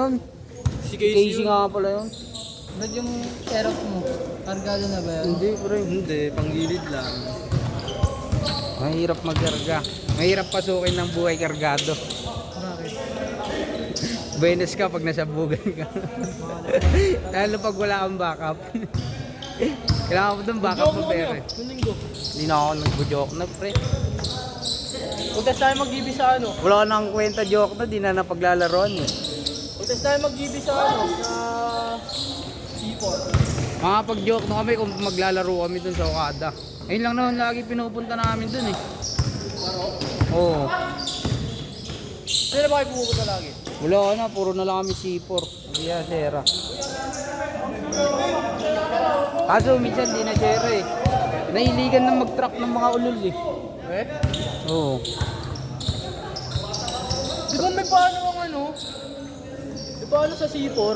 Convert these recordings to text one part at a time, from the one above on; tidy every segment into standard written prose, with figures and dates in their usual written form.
yun. Si Casey nga pala yun. Ba't yung Xerox mo? Kargado na ba yan? Hindi, pre. Hindi, panggilid lang. Mahirap magkarga. Mahirap pasukin ng buhay kargado. Bakit? Buenos ka pag nasa bugan ka. Lalo pag wala kang backup. Kailangan mo doon backup mo pera. Yung linggo. Hindi na ako nag-joke na, pre. Puntas tayo mag-GB sa ano? Wala ka nang kwenta joke na, di na napaglalaroan eh. Puntas tayo mag-GB sa ano? Sa Sipon. Mga pag-joke na kami kung maglalaro kami dun sa Okada. Ayun lang naman lagi pinupunta namin dun eh. Paro? Oo. Saan na ba kayo pumupunta lagi? Wala ka na, puro na lang kami C4. Hindi na, Sera. Kaso minsan di na Sera eh. Nahiligan na mag-truck ng mga ulol eh. Eh? Oo. Di ba may paano ang ano? Di ba ano sa C4?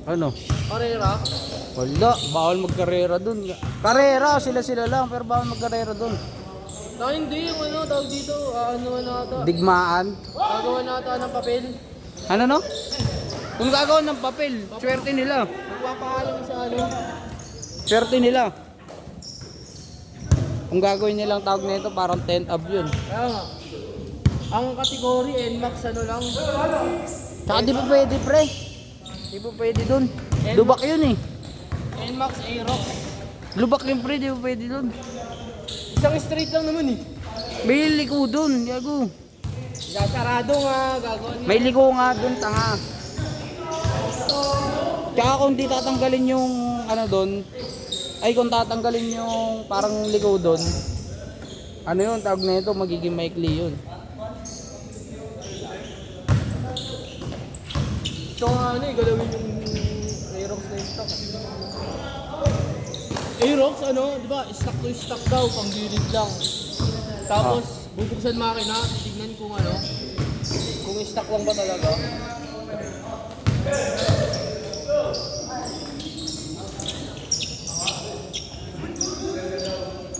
Ano? Karera? Wala, bawal magkarera dun. Karera, sila-sila lang, pero bawal magkarera dun. Na hindi yung ano, tawag dito, ano nata. Digmaan. Gagawa nata ng papel. Ano no? Kung gagawin ng papel, swerte nila. Magpapahalang sa ano. Swerte nila. Kung gagawin nilang tawag na ito, parang 10 up yun. Kaya nga. Ang kategory NMAX ano lang. Tsaka di pa pwede, pre. Di pa pwede dun. Lubak yun eh. NMAX Aerox. Lubak yung pre, di pa pwede dun. Isang straight lang naman eh. May liko dun, gago. Sarado nga, gagawin nga. May liko nga dun, tanga. Tsaka kung di tatanggalin yung ano dun, ay kung tatanggalin yung parang liko dun, ano yun, tawag na ito, magiging maikli yun. So ano eh, galawin yung Aerox na yung stock. Aerox ano, di ba, stock to stock daw, panggilid lang. Tapos, bubuksan makina, tignan kung ano, kung stock lang ba talaga.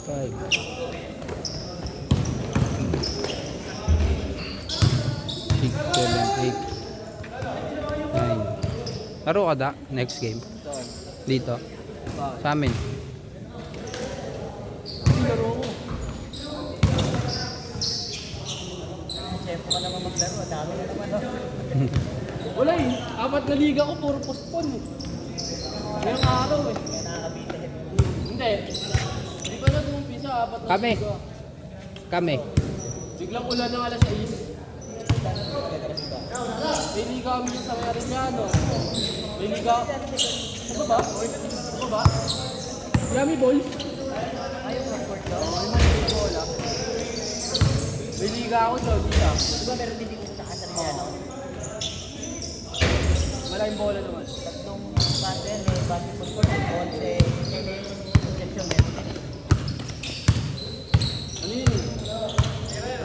Five. 6, 7, 8, 9. Laro ka da? Next game? Saan? Dito? Bakit? Sa amin? Hindi laro ko. Siyempre ka naman maglaro, dami na naman. Wala eh, 4 na liga ko, puro postpone eh. Ngayong araw eh. Kaya nakakabite. Hindi. Hindi pa na tumumpisa, 4 na Kami. liga. Kami. Biglang ulan ng alas 6. May liga kami sa Mariano. May liga. Ano ba? Ano ba? Yummy Boys. Ayaw ng court daw. May liga ako doon, liga. Di ba meron din dito sa Casariano? Malaking bola naman. Tatlong base, may basketball court, may 11, section meron din. Ano yun eh?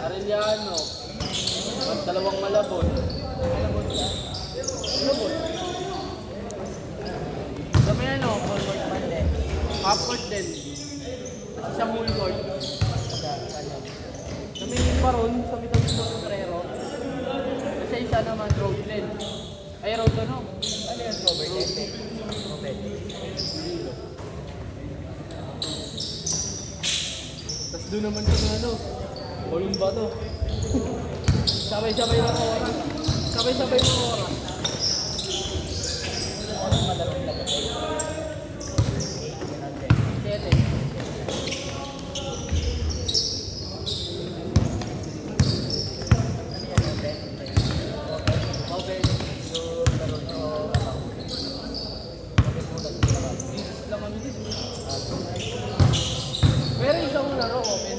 Arellano. Dalawang malabon. Malabon. Sa may ano, Court naman din. half court din. At isang full court. Sa may paron, sa may tabi ng sombrero. Kasi isa naman, road lane. Ay, road ano? Ano yung cover? Robert. Tapos doon naman kami ano, Olong Bato. Sabay-sabay ng oras. Sabay-sabay ng oras. Ano malamang lagot eh? 7. Ano yan, Robert? Okay. Yung laro nyo, Dito lang kami dito. Pero isang laro, open.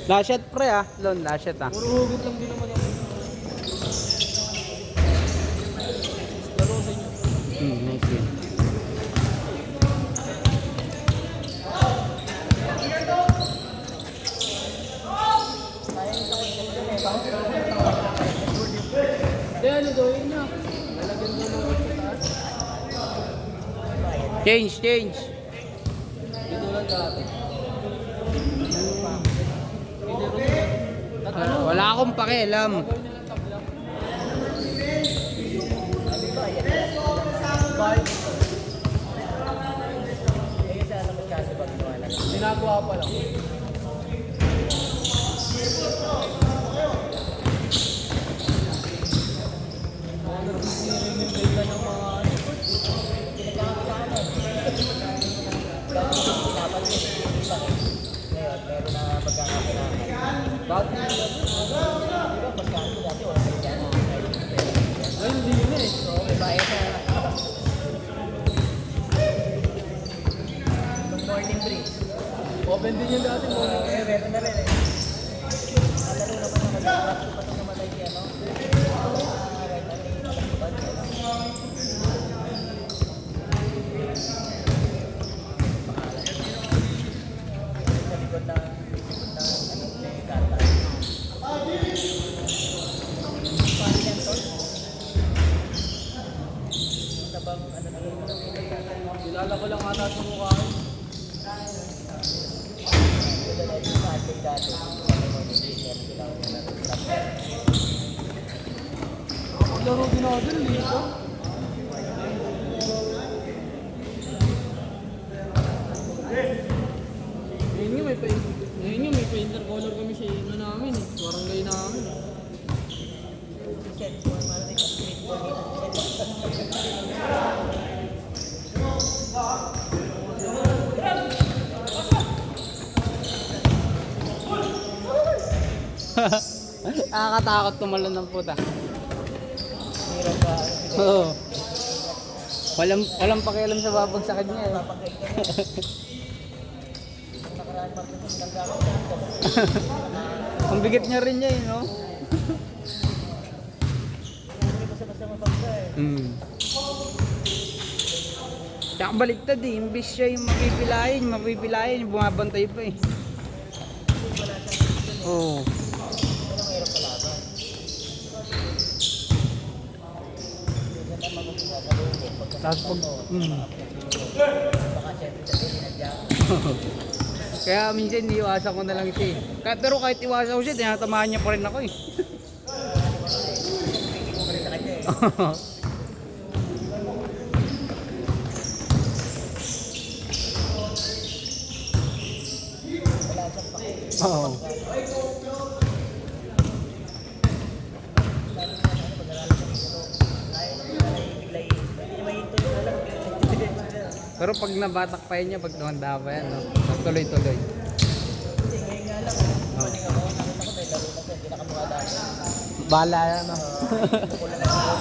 Last shot pre ah. Lon, last shot ah. Puro hugot lang din naman ako. Laro sa inyo. Nice game. Hindi, ano gawin niya? Lalagyan mo ng sa taas. Change, change. Dito lang dati. Hindi rin. Wala akong pakialam. Gawin nilang tabla. Open din yung dati mo. Meron na rin eh. Kalaro naman ako yung last ko pa ito namatay si ano. Right, ano yung malakpan si ano. Sa likod ng ano, si Kata. Paano yan, Tol? Sabang ano na yung Kilala ko lang ata sa mukha. Laro din ako dun, Lito. Ngayon nga may pa-intercolor kami sa ino namin eh. Barangay namin eh. Nakakatakot tumalon ng puta. Hirap ba? Oo. Walang pakialam sa babagsakin niya eh. Nakaraan pa ito ng gamit. Ang bigat niya rin niya eh, no? Hindi basta-basta mapagsa eh. Tsaka baliktad eh, imbis siya yung mapipilayin, bumabantay pa eh. Oo. Pero mahirap kalaban. Ganda magsasalubong. Tapos pag... Baka syempre sabihin sinadya. Kaya minsan iiwasan ko na lang siya eh. Pero kahit iwasan ko siya, tinatamaan niya pa rin ako eh. Tumigil mo pa rin sa kanya eh. Wala siyang pake. Oo. Lalo na ano, pag-aralan sa dito. Ayaw naman na bigla hindi naman hinto yung alam. Pero pag nabatak pa yun niya, pag tumanda pa yan, no? Tuloy-tuloy. Kasi ngayon nga lang, morning ako, nakita ko may laro na siya, hindi nakamukha dati. Bala yan, no? Kukulang ako.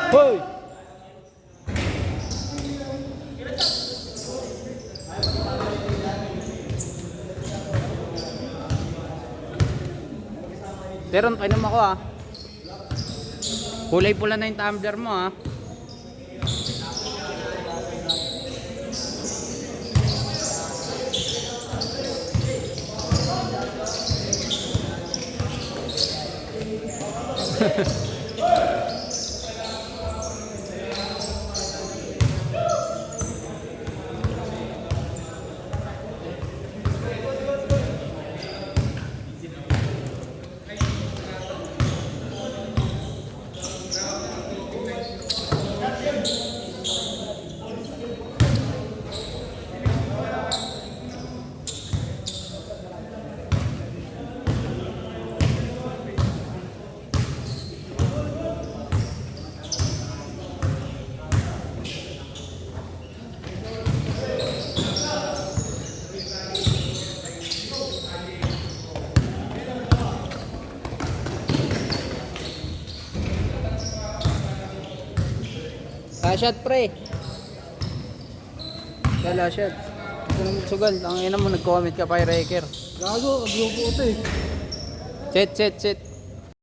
Hoy! Teron, painom ako ah. Kulay pula na yung tumbler mo ah. Shot pre. Kala shot. Ito naman sugal. Ang ina mo nag-comment ka pa Reker. Gago, kaglupo ito eh. Set.